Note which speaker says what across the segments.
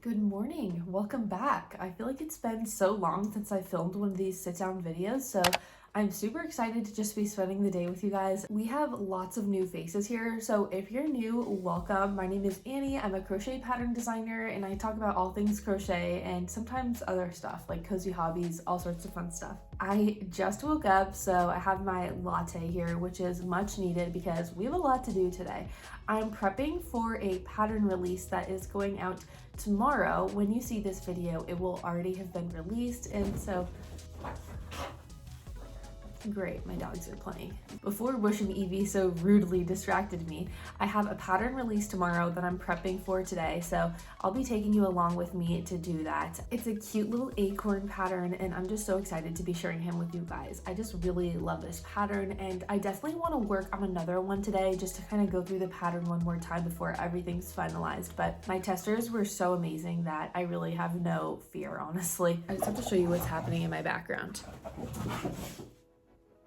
Speaker 1: Good morning, welcome back. I feel like it's been so long since I filmed one of these sit-down videos, so I'm super excited to just be spending the day with you guys. We have lots of new faces here, so if you're new, welcome. My name is Annie, I'm a crochet pattern designer, and I talk about all things crochet and sometimes other stuff like cozy hobbies, all sorts of fun stuff. I just woke up, so I have my latte here, which is much needed because we have a lot to do today. I'm prepping for a pattern release that is going out tomorrow. When you see this video, it will already have been released, and so great, my dogs are playing. Before Bush and Evie so rudely distracted me, I have a pattern release tomorrow that I'm prepping for today, so I'll be taking you along with me to do that. It's a cute little acorn pattern, and I'm just so excited to be sharing him with you guys. I just really love this pattern, and I definitely want to work on another one today just to kind of go through the pattern one more time before everything's finalized. But my testers were so amazing that I really have no fear, honestly. I just have to show you what's happening in my background.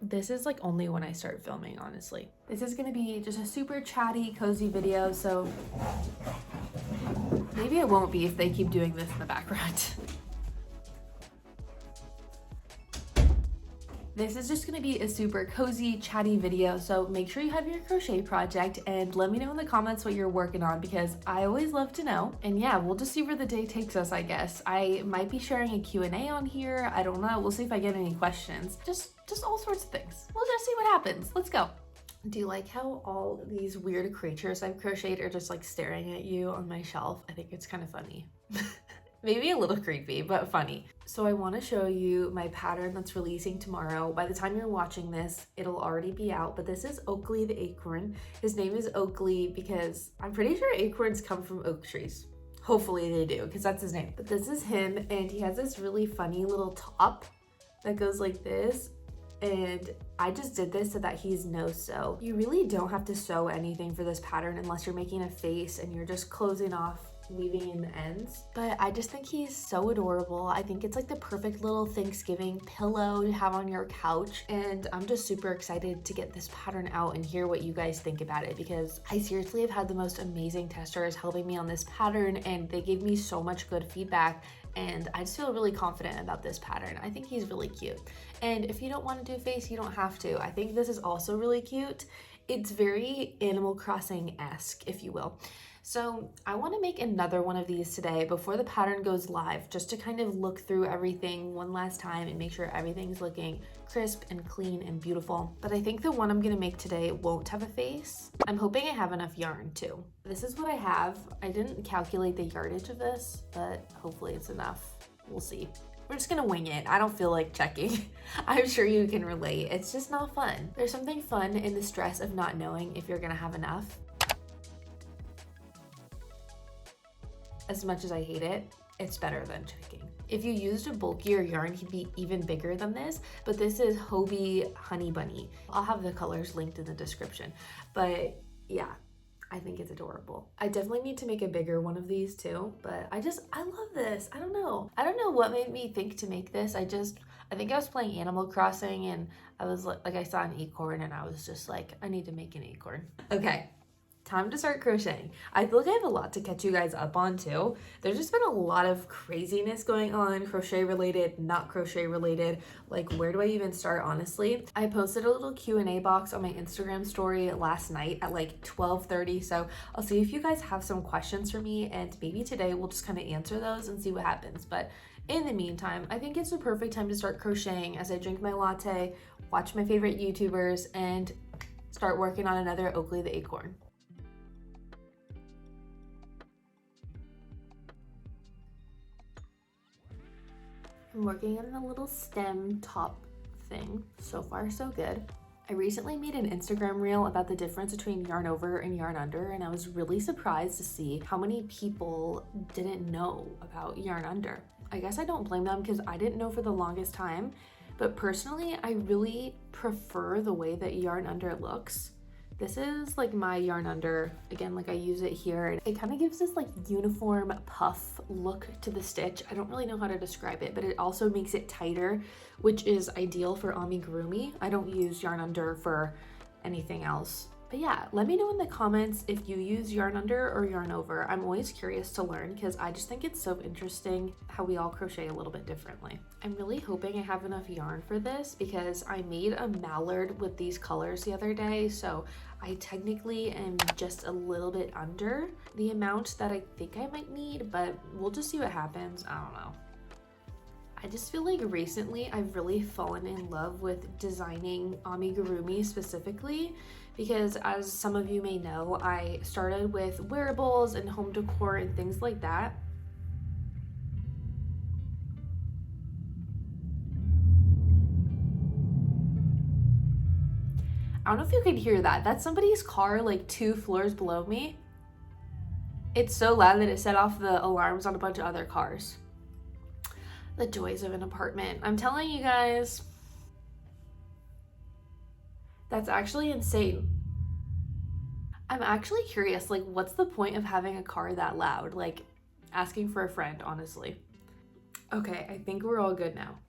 Speaker 1: This is like only when I start filming, honestly. This is gonna be just a super chatty, cozy video, so maybe it won't be if they keep doing this in the background. This is just gonna be a super cozy, chatty video, so make sure you have your crochet project and let me know in the comments what you're working on because I always love to know. And yeah, we'll just see where the day takes us, I guess. I might be sharing a Q&A on here. I don't know. We'll see if I get any questions. Just all sorts of things. We'll just see what happens. Let's go. Do you like how all these weird creatures I've crocheted are just like staring at you on my shelf? I think it's kind of funny. Maybe a little creepy, but funny. So I want to show you my pattern that's releasing tomorrow. By the time you're watching this, it'll already be out, but this is Oakley the acorn. His name is Oakley because I'm pretty sure acorns come from oak trees. Hopefully they do, because that's his name. But this is him, and he has this really funny little top that goes like this. And I just did this so that he's no sew. You really don't have to sew anything for this pattern unless you're making a face and you're just closing off, weaving in the ends. But I just think he's so adorable. I think it's like the perfect little Thanksgiving pillow to have on your couch, and I'm just super excited to get this pattern out and hear what you guys think about it because I seriously have had the most amazing testers helping me on this pattern, and they gave me so much good feedback, and I just feel really confident about this pattern. I think he's really cute. And if you don't want to do face, you don't have to. I think this is also really cute. It's very Animal Crossing-esque, if you will. So I want to make another one of these today before the pattern goes live, just to kind of look through everything one last time and make sure everything's looking crisp and clean and beautiful. But I think the one I'm going to make today won't have a face. I'm hoping I have enough yarn too. This is what I have. I didn't calculate the yardage of this, but hopefully it's enough. We'll see. We're just gonna wing it. I don't feel like checking. I'm sure you can relate. It's just not fun. There's something fun in the stress of not knowing if you're gonna have enough. As much as I hate it, it's better than checking. If you used a bulkier yarn, he'd be even bigger than this, but this is Hobie Honey Bunny. I'll have the colors linked in the description, but yeah, I think it's adorable. I definitely need to make a bigger one of these too, but I love this. I don't know what made me think to make this. I think I was playing Animal Crossing and I was like I saw an acorn and I was just like, I need to make an acorn. Okay. Time to start crocheting. I feel like I have a lot to catch you guys up on too. There's just been a lot of craziness going on, crochet related, not crochet related. Like, where do I even start, honestly? I posted a little Q&A box on my Instagram story last night at like 12:30, so I'll see if you guys have some questions for me, and maybe today we'll just kind of answer those and see what happens. But in the meantime, I think it's the perfect time to start crocheting as I drink my latte, watch my favorite YouTubers, and start working on another Oakley the acorn. I'm working on a little stem top thing. So far, so good. I recently made an Instagram reel about the difference between yarn over and yarn under, and I was really surprised to see how many people didn't know about yarn under. I guess I don't blame them because I didn't know for the longest time, but personally, I really prefer the way that yarn under looks. This is like my yarn under, again, like I use it here. It kind of gives this like uniform puff look to the stitch. I don't really know how to describe it, but it also makes it tighter, which is ideal for amigurumi. I don't use yarn under for anything else. But yeah, let me know in the comments if you use yarn under or yarn over. I'm always curious to learn because I just think it's so interesting how we all crochet a little bit differently. I'm really hoping I have enough yarn for this because I made a mallard with these colors the other day, so I technically am just a little bit under the amount that I think I might need, but we'll just see what happens. I don't know. I just feel like recently I've really fallen in love with designing amigurumi specifically because, as some of you may know, I started with wearables and home decor and things like that. I don't know if you can hear that. That's somebody's car like 2 floors below me. It's so loud that it set off the alarms on a bunch of other cars. The joys of an apartment. I'm telling you guys, that's actually insane. I'm actually curious, like, what's the point of having a car that loud? Like, asking for a friend, honestly. Okay, I think we're all good now.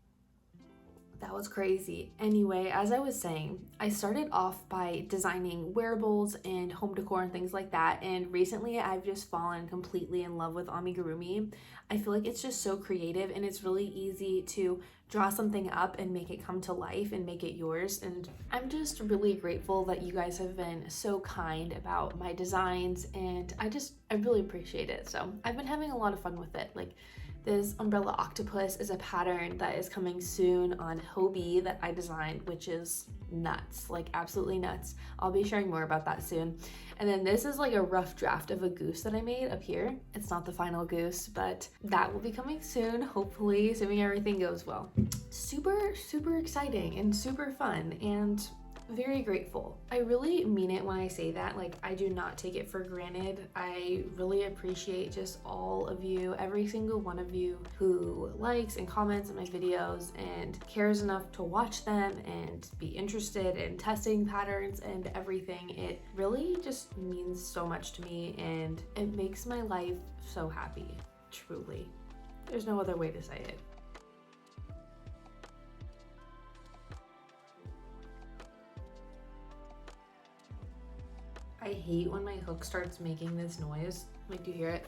Speaker 1: That was crazy. Anyway, as I was saying, I started off by designing wearables and home decor and things like that, and recently I've just fallen completely in love with amigurumi. I feel like it's just so creative and it's really easy to draw something up and make it come to life and make it yours, and I'm just really grateful that you guys have been so kind about my designs, and I really appreciate it. So I've been having a lot of fun with it. Like, this umbrella octopus is a pattern that is coming soon on Hobie that I designed, which is nuts, like absolutely nuts. I'll be sharing more about that soon. And then this is like a rough draft of a goose that I made up here. It's not the final goose, but that will be coming soon, hopefully, assuming everything goes well. Super, super exciting and super fun and very grateful. I really mean it when I say that. Like, I do not take it for granted. I really appreciate just all of you, every single one of you who likes and comments on my videos and cares enough to watch them and be interested in testing patterns and everything. It really just means so much to me and it makes my life so happy, truly. There's no other way to say it. I hate when my hook starts making this noise. Like, do you hear it?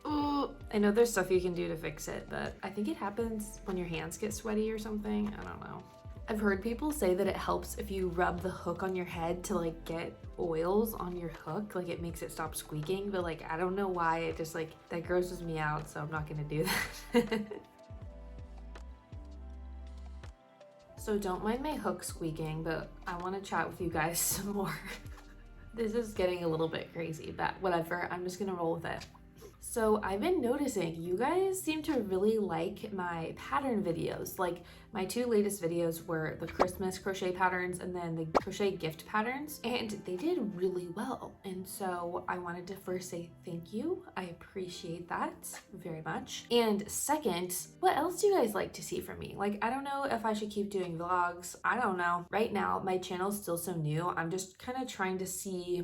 Speaker 1: Ooh, I know there's stuff you can do to fix it, but I think it happens when your hands get sweaty or something. I don't know. I've heard people say that it helps if you rub the hook on your head to like get oils on your hook, like it makes it stop squeaking, but like I don't know why, it just like that grosses me out, so I'm not gonna do that. So don't mind my hook squeaking, but I want to chat with you guys some more. This is getting a little bit crazy, but whatever, I'm just gonna roll with it. So I've been noticing you guys seem to really like my pattern videos. Like, my 2 latest videos were the Christmas crochet patterns and then the crochet gift patterns, and they did really well. And so I wanted to first say thank you. I appreciate that very much. And second, what else do you guys like to see from me? Like, I don't know if I should keep doing vlogs. I don't know. Right now, my channel's still so new. I'm just kind of trying to see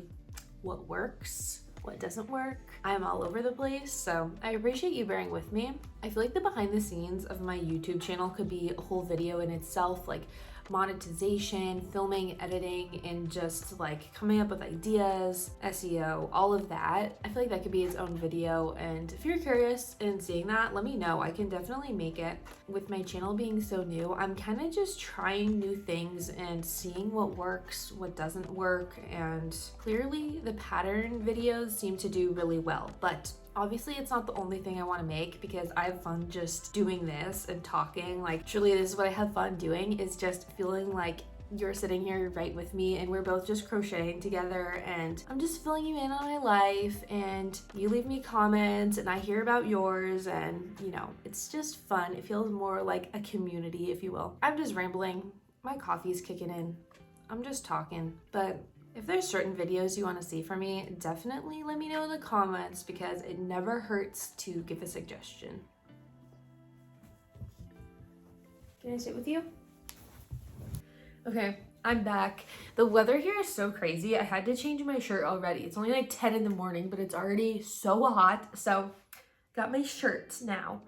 Speaker 1: what works, what doesn't work. I'm all over the place, so I appreciate you bearing with me. I feel like the behind the scenes of my YouTube channel could be a whole video in itself, like monetization, filming, editing, and just like coming up with ideas, SEO, all of that. I feel like that could be its own video, and if you're curious in seeing that, let me know. I can definitely make it. With my channel being so new, I'm kind of just trying new things and seeing what works, what doesn't work, and clearly the pattern videos seem to do really well, but obviously it's not the only thing I want to make because I have fun just doing this and talking. Like, truly, this is what I have fun doing, is just feeling like you're sitting here right with me and we're both just crocheting together, and I'm just filling you in on my life and you leave me comments and I hear about yours, and you know, it's just fun. It feels more like a community, if you will. I'm just rambling. My coffee's kicking in. I'm just talking, but if there's certain videos you want to see from me, definitely let me know in the comments because it never hurts to give a suggestion. Can I sit with you? Okay, I'm back. The weather here is so crazy. I had to change my shirt already. It's only like 10 in the morning, but it's already so hot. So got my shirt now.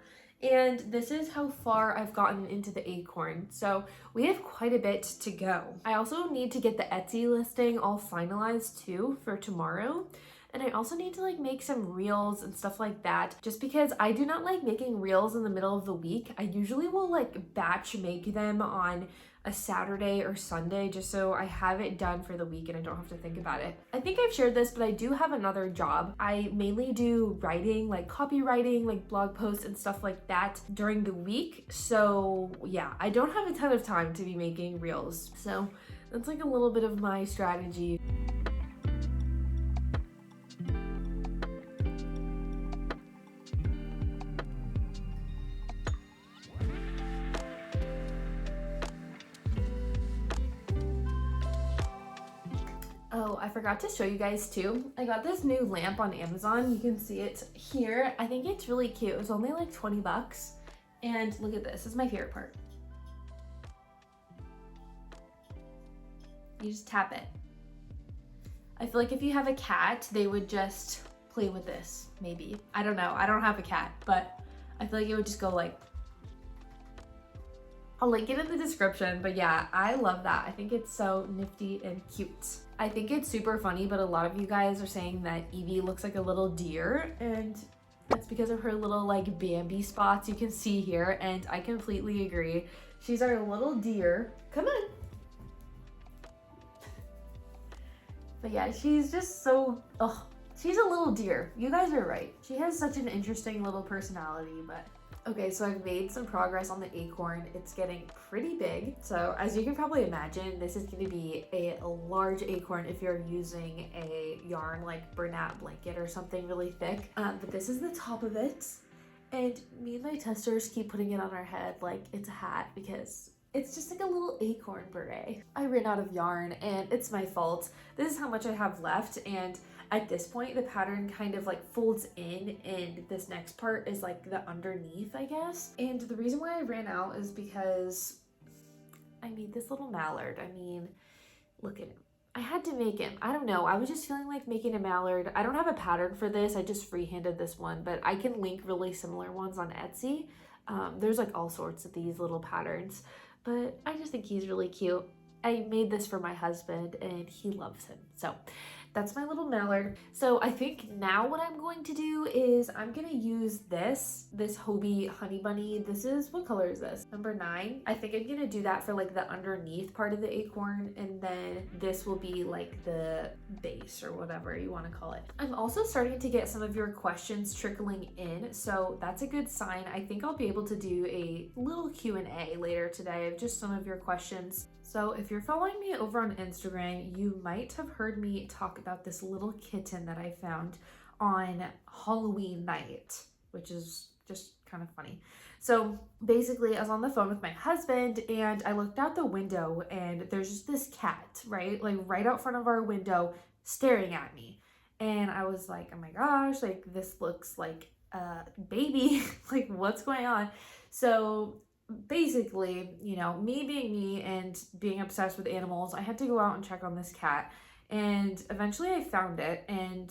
Speaker 1: And this is how far I've gotten into the acorn. So we have quite a bit to go. I also need to get the Etsy listing all finalized too for tomorrow. And I also need to like make some reels and stuff like that, just because I do not like making reels in the middle of the week. I usually will like batch make them on a Saturday or Sunday just so I have it done for the week and I don't have to think about it. I think I've shared this, but I do have another job. I mainly do writing, like copywriting, like blog posts and stuff like that during the week. So yeah, I don't have a ton of time to be making reels. So that's like a little bit of my strategy. Oh, I forgot to show you guys too. I got this new lamp on Amazon. You can see it here. I think it's really cute. It was only like 20 bucks. And look at this. This is my favorite part. You just tap it. I feel like if you have a cat, they would just play with this, maybe. I don't know. I don't have a cat, but I feel like it would just go like. I'll link it in the description, but yeah, I love that. I think it's so nifty and cute. I think it's super funny, but a lot of you guys are saying that Evie looks like a little deer, and that's because of her little like Bambi spots you can see here, and I completely agree. She's our little deer. Come on. But yeah, she's just so, she's a little deer. You guys are right. She has such an interesting little personality, but okay, so I've made some progress on the acorn. It's getting pretty big. So as you can probably imagine, this is going to be a large acorn if you're using a yarn like Bernat blanket or something really thick. But this is the top of it. And me and my testers keep putting it on our head like it's a hat because it's just like a little acorn beret. I ran out of yarn and it's my fault. This is how much I have left, and at this point the pattern kind of like folds in and this next part is like the underneath, I guess. And the reason why I ran out is because I made this little mallard. I mean, look at him. I had to make him. I don't know. I was just feeling like making a mallard. I don't have a pattern for this. I just freehanded this one, but I can link really similar ones on Etsy. There's like all sorts of these little patterns, but I just think he's really cute. I made this for my husband and he loves him. So that's my little mallard. So I think now what I'm going to do is I'm gonna use this Hobie Honey Bunny. This is, what color is this? Number 9. I think I'm gonna do that for like the underneath part of the acorn, and then this will be like the base or whatever you wanna call it. I'm also starting to get some of your questions trickling in, so that's a good sign. I think I'll be able to do a little Q&A later today of just some of your questions. So if you're following me over on Instagram, you might have heard me talk about this little kitten that I found on Halloween night, which is just kind of funny. So basically I was on the phone with my husband and I looked out the window and there's just this cat, right? Like right out front of our window staring at me. And I was like, oh my gosh, like this looks like a baby, like what's going on? So basically, you know, me being me and being obsessed with animals, I had to go out and check on this cat, and eventually I found it, and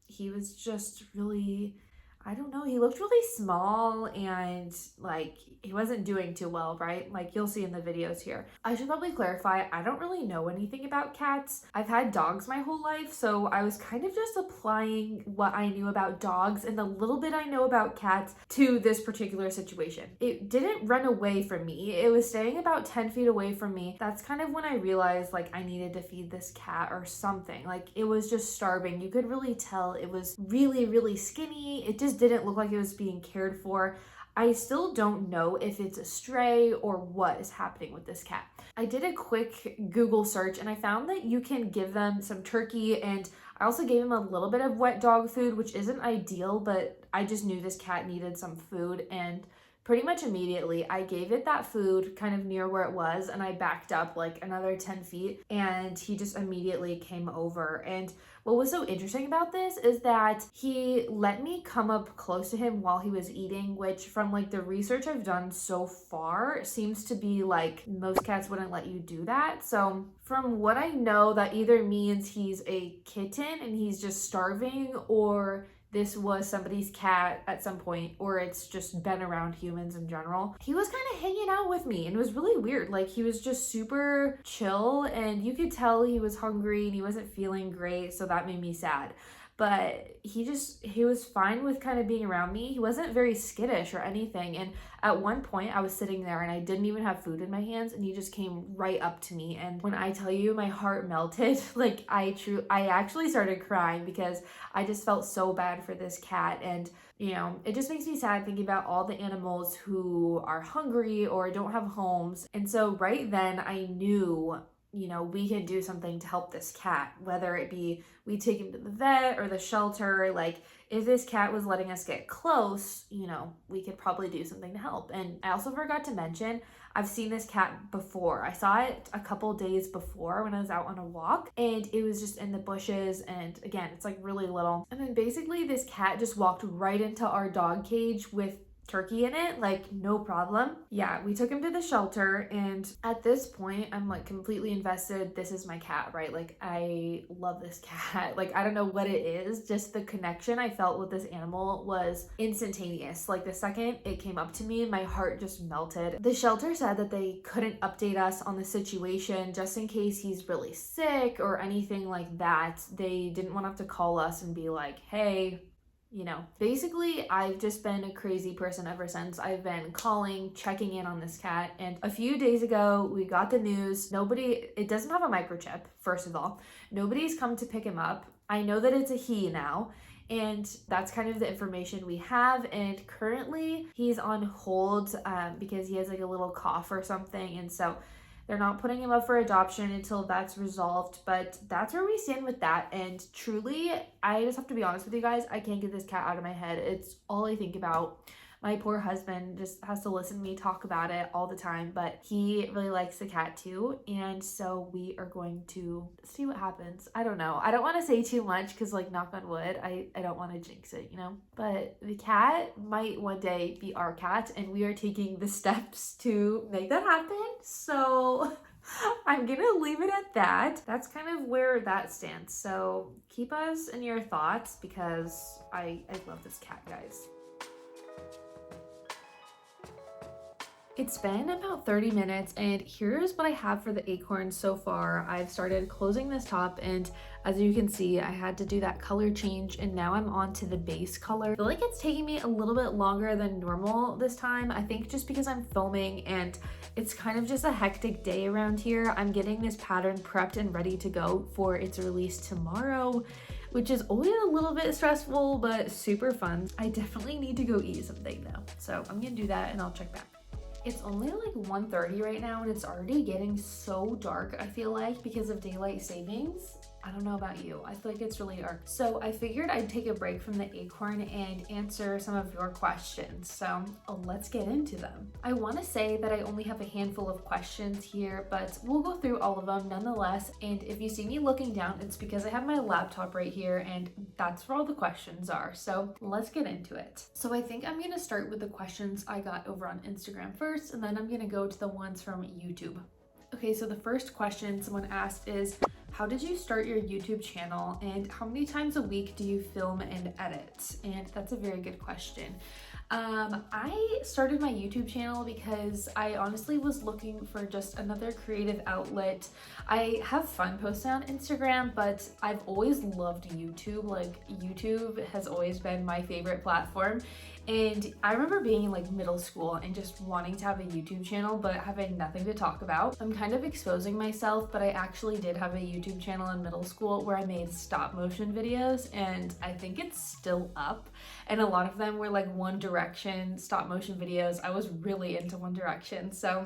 Speaker 1: he was just really, I don't know, he looked really small and like he wasn't doing too well, right? Like you'll see in the videos here. I should probably clarify, I don't really know anything about cats. I've had dogs my whole life, so I was kind of just applying what I knew about dogs and the little bit I know about cats to this particular situation. It didn't run away from me. It was staying about 10 feet away from me. That's kind of when I realized like I needed to feed this cat or something. Like it was just starving. You could really tell it was really, really skinny. It just didn't look like it was being cared for. I still don't know if it's a stray or what is happening with this cat. I did a quick Google search and I found that you can give them some turkey, and I also gave him a little bit of wet dog food, which isn't ideal, but I just knew this cat needed some food, and pretty much immediately I gave it that food kind of near where it was, and I backed up like another 10 feet and he just immediately came over. And what was so interesting about this is that he let me come up close to him while he was eating, which from like the research I've done so far seems to be like most cats wouldn't let you do that. So from what I know, that either means he's a kitten and he's just starving, or this was somebody's cat at some point, or it's just been around humans in general. He was kind of hanging out with me and it was really weird. Like, he was just super chill and you could tell he was hungry and he wasn't feeling great, so that made me sad. But he was fine with kind of being around me. He wasn't very skittish or anything. And at one point I was sitting there and I didn't even have food in my hands and he just came right up to me. And when I tell you my heart melted, like I actually started crying because I just felt so bad for this cat. And you know, it just makes me sad thinking about all the animals who are hungry or don't have homes. And so right then I knew, you know, we can do something to help this cat, whether it be we take him to the vet or the shelter. Like, if this cat was letting us get close, you know, we could probably do something to help. And I also forgot to mention, I've seen this cat before. I saw it a couple days before when I was out on a walk and it was just in the bushes. And again, it's like really little. And then basically this cat just walked right into our dog cage with turkey in it, like no problem. Yeah, we took him to the shelter and at this point I'm like completely invested. This is my cat, right? Like, I love this cat. Like, I don't know what it is, just the connection I felt with this animal was instantaneous. Like, the second it came up to me, my heart just melted. The shelter said that they couldn't update us on the situation just in case he's really sick or anything like that. They didn't want to have to call us and be like, hey, you know, basically I've just been a crazy person ever since. I've been calling, checking in on this cat. And a few days ago, we got the news. It doesn't have a microchip, first of all. Nobody's come to pick him up. I know that it's a he now. And that's kind of the information we have. And currently he's on hold because he has like a little cough or something. And so they're not putting him up for adoption until that's resolved, but that's where we stand with that. And truly, I just have to be honest with you guys, I can't get this cat out of my head. It's all I think about. My poor husband just has to listen to me talk about it all the time, but he really likes the cat too. And so we are going to see what happens. I don't know. I don't want to say too much because, like, knock on wood, I don't want to jinx it, you know? But the cat might one day be our cat and we are taking the steps to make that happen. So I'm gonna leave it at that. That's kind of where that stands. So keep us in your thoughts because I love this cat, guys. It's been about 30 minutes and here's what I have for the acorn so far. I've started closing this top and as you can see, I had to do that color change and now I'm on to the base color. I feel like it's taking me a little bit longer than normal this time. I think just because I'm filming and it's kind of just a hectic day around here. I'm getting this pattern prepped and ready to go for its release tomorrow, which is always a little bit stressful, but super fun. I definitely need to go eat something though. So I'm gonna do that and I'll check back. It's only like 1:30 right now and it's already getting so dark, I feel like, because of daylight savings. I don't know about you, I feel like it's really dark. So I figured I'd take a break from the acorn and answer some of your questions. So let's get into them. I want to say that I only have a handful of questions here, but we'll go through all of them nonetheless. And if you see me looking down, it's because I have my laptop right here and that's where all the questions are. So let's get into it. So I think I'm going to start with the questions I got over on Instagram first, and then I'm going to go to the ones from YouTube. Okay, so the first question someone asked is, how did you start your YouTube channel and how many times a week do you film and edit? And that's a very good question. I started my YouTube channel because I honestly was looking for just another creative outlet. I have fun posting on Instagram, but I've always loved YouTube. Like, YouTube has always been my favorite platform. And I remember being in like middle school and just wanting to have a YouTube channel, but having nothing to talk about. I'm kind of exposing myself, but I actually did have a YouTube channel in middle school where I made stop motion videos, and I think it's still up. And a lot of them were like One Direction stop motion videos. I was really into One Direction. So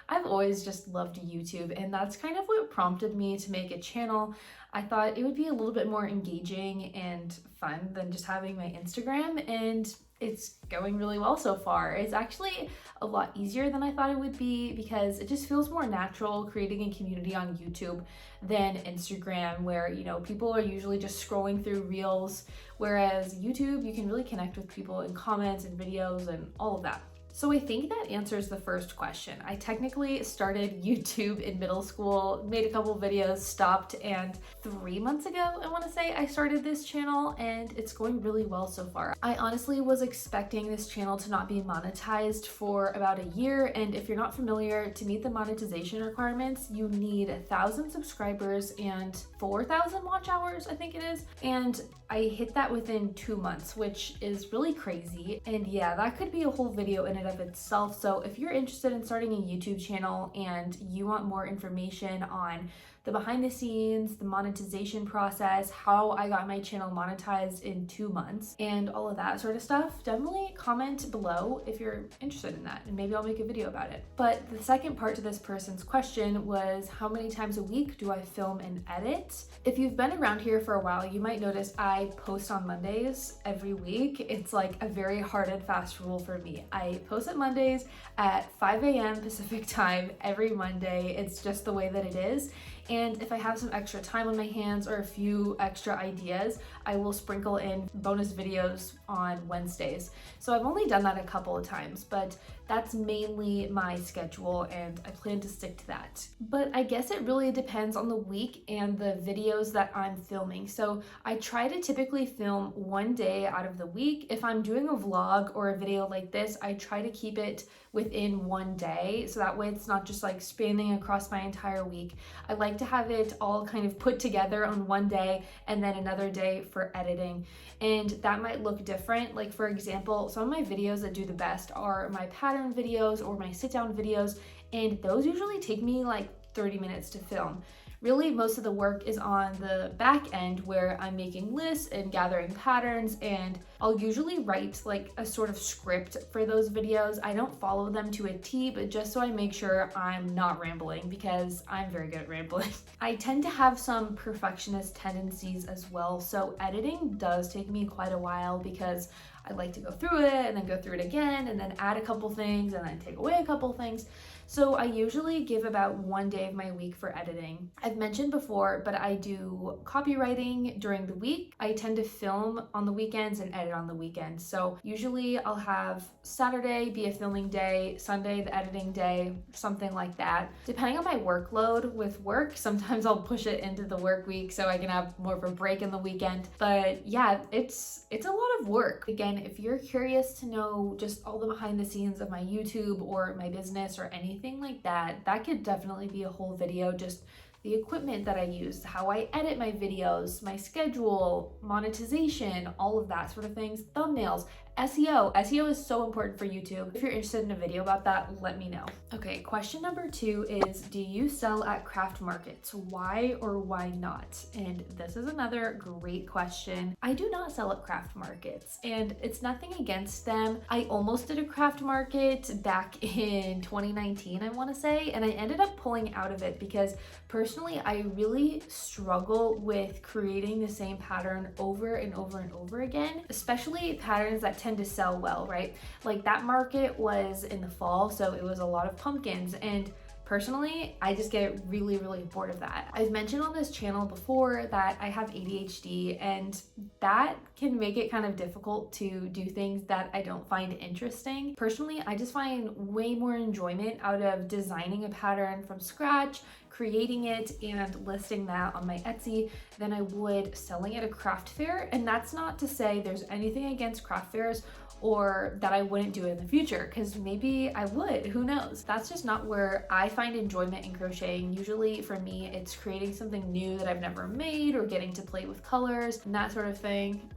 Speaker 1: I've always just loved YouTube, and that's kind of what prompted me to make a channel. I thought it would be a little bit more engaging and fun than just having my Instagram, and it's going really well so far. It's actually a lot easier than I thought it would be because it just feels more natural creating a community on YouTube than Instagram, where, you know, people are usually just scrolling through reels, whereas YouTube, you can really connect with people in comments and videos and all of that. So I think that answers the first question. I technically started YouTube in middle school, made a couple videos, stopped, and 3 months ago, I want to say, I started this channel, and it's going really well so far. I honestly was expecting this channel to not be monetized for about a year, and if you're not familiar, to meet the monetization requirements, you need 1,000 subscribers and 4,000 watch hours, I think it is. And I hit that within 2 months, which is really crazy. And yeah, that could be a whole video in and of itself. So if you're interested in starting a YouTube channel and you want more information on the behind the scenes, the monetization process, how I got my channel monetized in 2 months, and all of that sort of stuff, definitely comment below if you're interested in that, and maybe I'll make a video about it. But the second part to this person's question was, how many times a week do I film and edit? If you've been around here for a while, you might notice I post on Mondays every week. It's like a very hard and fast rule for me. I post at Mondays at 5 a.m. Pacific time every Monday. It's just the way that it is. And if I have some extra time on my hands or a few extra ideas, I will sprinkle in bonus videos on Wednesdays. So I've only done that a couple of times, but that's mainly my schedule and I plan to stick to that. But I guess it really depends on the week and the videos that I'm filming. So I try to typically film one day out of the week. If I'm doing a vlog or a video like this, I try to keep it within one day. So that way it's not just like spanning across my entire week. I like to have it all kind of put together on one day and then another day for editing. And that might look different. Like for example, some of my videos that do the best are my pattern videos or my sit down videos. And those usually take me like 30 minutes to film. Really, most of the work is on the back end where I'm making lists and gathering patterns, and I'll usually write like a sort of script for those videos. I don't follow them to a T, but just so I make sure I'm not rambling, because I'm very good at rambling. I tend to have some perfectionist tendencies as well, so editing does take me quite a while because I like to go through it and then go through it again and then add a couple things and then take away a couple things. So I usually give about one day of my week for editing. I've mentioned before, but I do copywriting during the week. I tend to film on the weekends and edit on the weekends. So usually I'll have Saturday be a filming day, Sunday the editing day, something like that. Depending on my workload with work, sometimes I'll push it into the work week so I can have more of a break in the weekend. But yeah, it's a lot of work. Again, if you're curious to know just all the behind the scenes of my YouTube or my business or anything like that, that could definitely be a whole video. Just the equipment that I use, how I edit my videos, my schedule, monetization, all of that sort of things, thumbnails, SEO. SEO is so important for YouTube. If you're interested in a video about that, let me know. Okay, question number 2 is, do you sell at craft markets? Why or why not? And this is another great question. I do not sell at craft markets, and it's nothing against them. I almost did a craft market back in 2019, I want to say, and I ended up pulling out of it because personally, I really struggle with creating the same pattern over and over and over again, especially patterns that tend to sell well, right? Like that market was in the fall, so it was a lot of pumpkins, and personally, I just get really, really bored of that. I've mentioned on this channel before that I have ADHD, and that can make it kind of difficult to do things that I don't find interesting. Personally, I just find way more enjoyment out of designing a pattern from scratch, creating it and listing that on my Etsy than I would selling at a craft fair. And that's not to say there's anything against craft fairs or that I wouldn't do it in the future, because maybe I would, who knows? That's just not where I find enjoyment in crocheting. Usually for me, it's creating something new that I've never made or getting to play with colors and that sort of thing.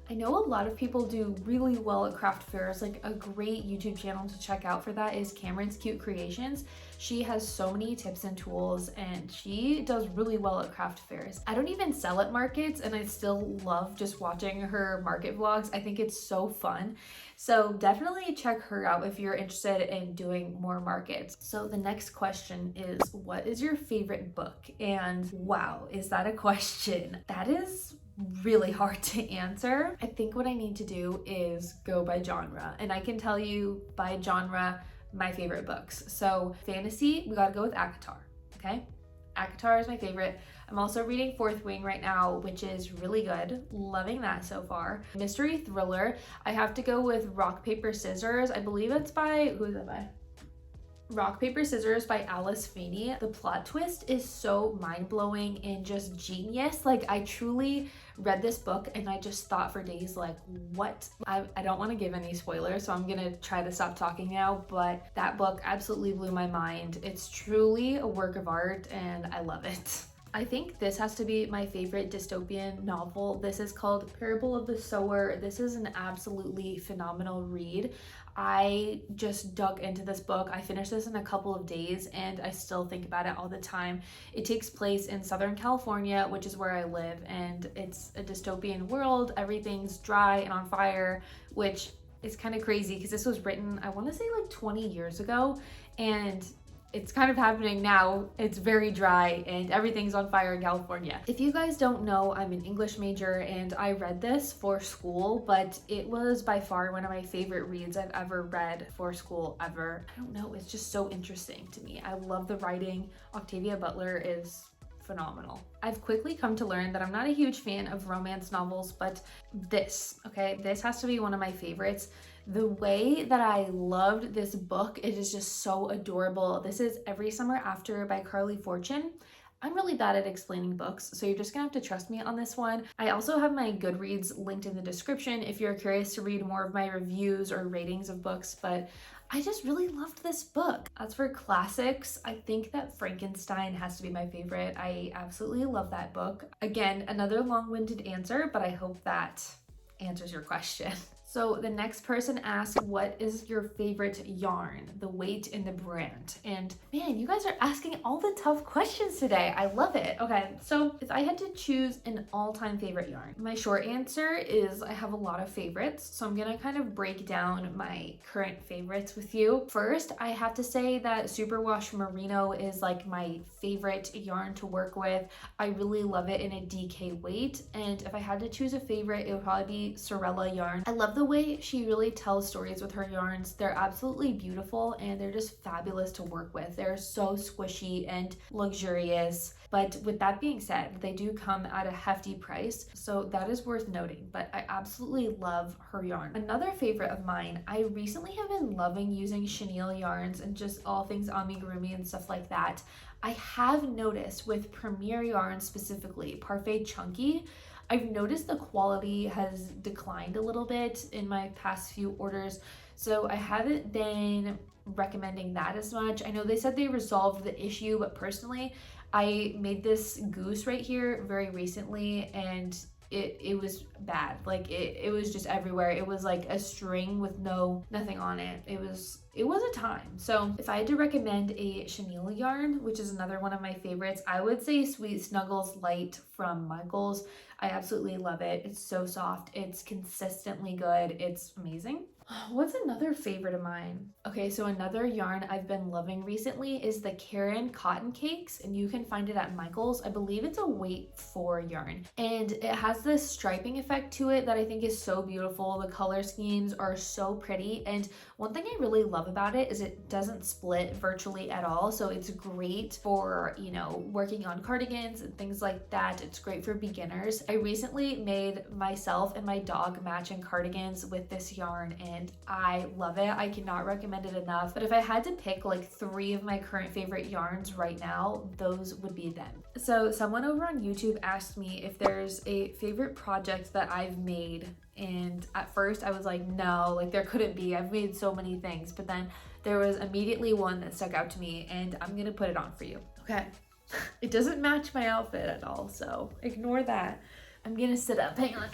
Speaker 1: I know a lot of people do really well at craft fairs. Like a great YouTube channel to check out for that is Cameron's Cute Creations. She has so many tips and tools, and she does really well at craft fairs. I don't even sell at markets, and I still love just watching her market vlogs. I think it's so fun. So definitely check her out if you're interested in doing more markets. So the next question is, what is your favorite book? And wow, is that a question? That is really hard to answer. I think what I need to do is go by genre, and I can tell you by genre my favorite books. So fantasy, we gotta go with ACOTAR, okay? ACOTAR is my favorite. I'm also reading Fourth Wing right now, which is really good. Loving that so far. Mystery thriller, I have to go with Rock, Paper, Scissors. I believe it's by, who is it by? Rock, Paper, Scissors by Alice Feeney. The plot twist is so mind-blowing and just genius. Like, I truly read this book and I just thought for days, like, what? I don't want to give any spoilers, so I'm gonna try to stop talking now, but that book absolutely blew my mind. It's truly a work of art and I love it. I think this has to be my favorite dystopian novel. This is called Parable of the Sower. This is an absolutely phenomenal read. I just dug into this book. I finished this in a couple of days and I still think about it all the time. It takes place in Southern California, which is where I live, and it's a dystopian world. Everything's dry and on fire, which is kind of crazy because this was written, I want to say like 20 years ago, and it's kind of happening now. It's very dry and everything's on fire in California. If you guys don't know, I'm an English major and I read this for school, but it was by far one of my favorite reads I've ever read for school ever. I don't know, it's just so interesting to me. I love the writing. Octavia Butler is phenomenal. I've quickly come to learn that I'm not a huge fan of romance novels, but this has to be one of my favorites. The way that I loved this book, it is just so adorable. This is Every Summer After by Carly Fortune. I'm really bad at explaining books, so you're just gonna have to trust me on this one. I also have my Goodreads linked in the description if you're curious to read more of my reviews or ratings of books, but I just really loved this book. As for classics, I think that Frankenstein has to be my favorite. I absolutely love that book. Again, another long-winded answer, but I hope that answers your question. So the next person asked, what is your favorite yarn, the weight and the brand? And man, you guys are asking all the tough questions today. I love it. Okay, so if I had to choose an all-time favorite yarn, my short answer is I have a lot of favorites. So I'm gonna kind of break down my current favorites with you. First, I have to say that Superwash Merino is like my favorite yarn to work with. I really love it in a DK weight. And if I had to choose a favorite, it would probably be Sorella yarn. I love the way she really tells stories with her yarns. They're absolutely beautiful and they're just fabulous to work with. They're so squishy and luxurious. But with that being said, they do come at a hefty price, so that is worth noting, but I absolutely love her yarn. Another favorite of mine, I recently have been loving using chenille yarns and just all things amigurumi and stuff like that. I have noticed with Premier yarn specifically, Parfait Chunky, I've noticed the quality has declined a little bit in my past few orders, so I haven't been recommending that as much. I know they said they resolved the issue, but personally, I made this goose right here very recently and it was bad. Like it was just everywhere. It was like a string with nothing on it. It was a time. So if I had to recommend a chenille yarn, which is another one of my favorites, I would say Sweet Snuggles Light from Michaels. I absolutely love it. It's so soft. It's consistently good. It's amazing. What's another favorite of mine? Okay, so another yarn I've been loving recently is the Karen Cotton Cakes, and you can find it at Michaels. I believe it's a weight 4 yarn, and it has this striping effect to it that I think is so beautiful. The color schemes are so pretty, and one thing I really love about it is it doesn't split virtually at all, so it's great for, you know, working on cardigans and things like that. It's great for beginners. I recently made myself and my dog matching cardigans with this yarn, and I love it. I cannot recommend it enough. But if I had to pick like 3 of my current favorite yarns right now, those would be them. So someone over on YouTube asked me if there's a favorite project that I've made, and at first I was like, no, like there couldn't be. I've made so many things, but then there was immediately one that stuck out to me, and I'm gonna put it on for you. Okay. It doesn't match my outfit at all, so ignore that. I'm gonna sit up, hang on.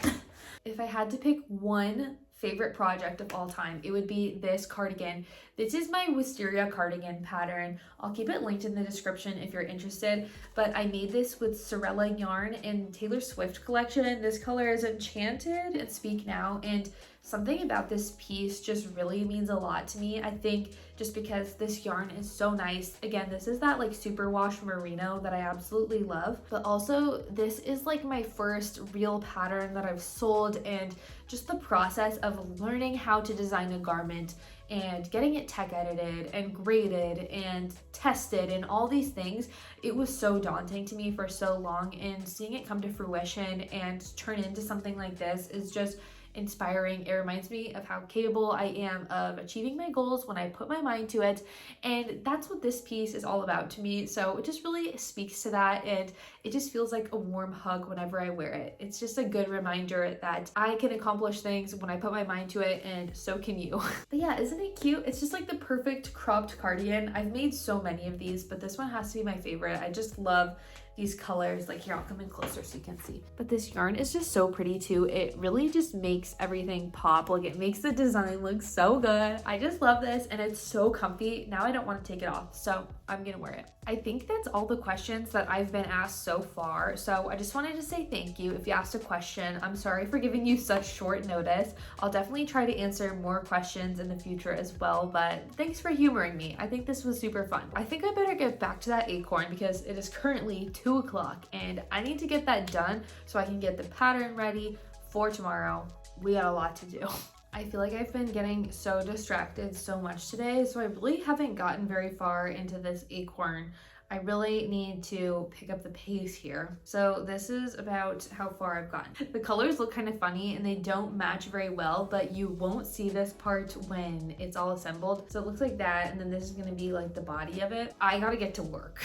Speaker 1: If I had to pick one favorite project of all time, it would be this cardigan. This is my wisteria cardigan pattern. I'll keep it linked in the description if you're interested, but I made this with Sorella yarn in Taylor Swift collection. This color is Enchanted and Speak Now, and Something about this piece just really means a lot to me. I think just because this yarn is so nice. Again, this is that like superwash merino that I absolutely love, but also this is like my first real pattern that I've sold, and just the process of learning how to design a garment and getting it tech edited and graded and tested and all these things, it was so daunting to me for so long, and seeing it come to fruition and turn into something like this is just inspiring. It reminds me of how capable I am of achieving my goals when I put my mind to it, and that's what this piece is all about to me. So it just really speaks to that, and it just feels like a warm hug whenever I wear it. It's just a good reminder that I can accomplish things when I put my mind to it, and so can you. But yeah, isn't it cute? It's just like the perfect cropped cardigan. I've made so many of these, but this one has to be my favorite. I just love these colors. Like here, I'll come in closer so you can see. But this yarn is just so pretty too. It really just makes everything pop. Like it makes the design look so good. I just love this, and it's so comfy. Now I don't want to take it off, so I'm gonna wear it. I think that's all the questions that I've been asked so far. So I just wanted to say thank you if you asked a question. I'm sorry for giving you such short notice. I'll definitely try to answer more questions in the future as well, but thanks for humoring me. I think this was super fun. I think I better get back to that acorn because it is currently 2 o'clock and I need to get that done so I can get the pattern ready for tomorrow. We got a lot to do. I feel like I've been getting so distracted so much today, so I really haven't gotten very far into this acorn. I really need to pick up the pace here. So this is about how far I've gotten. The colors look kind of funny and they don't match very well, but you won't see this part when it's all assembled. So it looks like that, and then this is gonna be like the body of it. I gotta get to work.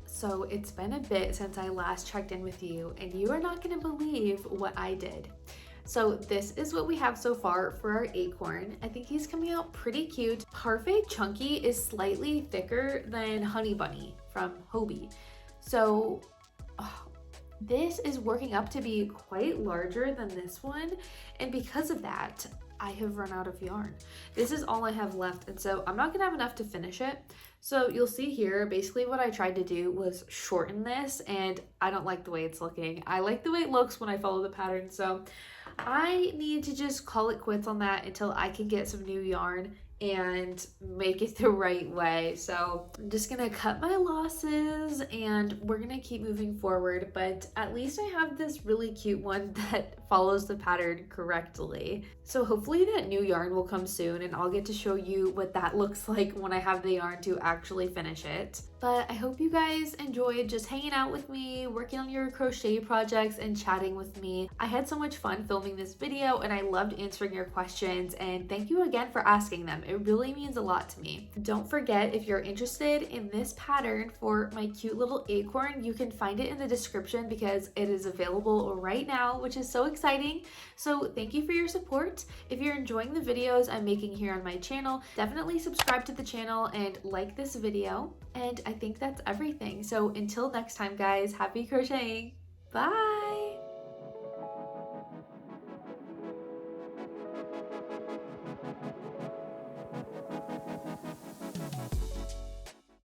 Speaker 1: So it's been a bit since I last checked in with you, and you are not gonna believe what I did. So this is what we have so far for our acorn. I think he's coming out pretty cute. Parfait Chunky is slightly thicker than Honey Bunny from Hobie. So this is working up to be quite larger than this one, and because of that, I have run out of yarn. This is all I have left, and so I'm not gonna have enough to finish it. So you'll see here, basically what I tried to do was shorten this, and I don't like the way it's looking. I like the way it looks when I follow the pattern, so I need to just call it quits on that until I can get some new yarn and make it the right way. So I'm just gonna cut my losses and we're gonna keep moving forward, but at least I have this really cute one that follows the pattern correctly. So hopefully that new yarn will come soon and I'll get to show you what that looks like when I have the yarn to actually finish it. But I hope you guys enjoyed just hanging out with me, working on your crochet projects, and chatting with me. I had so much fun filming this video and I loved answering your questions, and thank you again for asking them. It really means a lot to me. Don't forget, if you're interested in this pattern for my cute little acorn, you can find it in the description because it is available right now, which is so exciting. So thank you for your support. If you're enjoying the videos I'm making here on my channel, definitely subscribe to the channel and like this video. And I think that's everything. So until next time, guys, happy crocheting. Bye.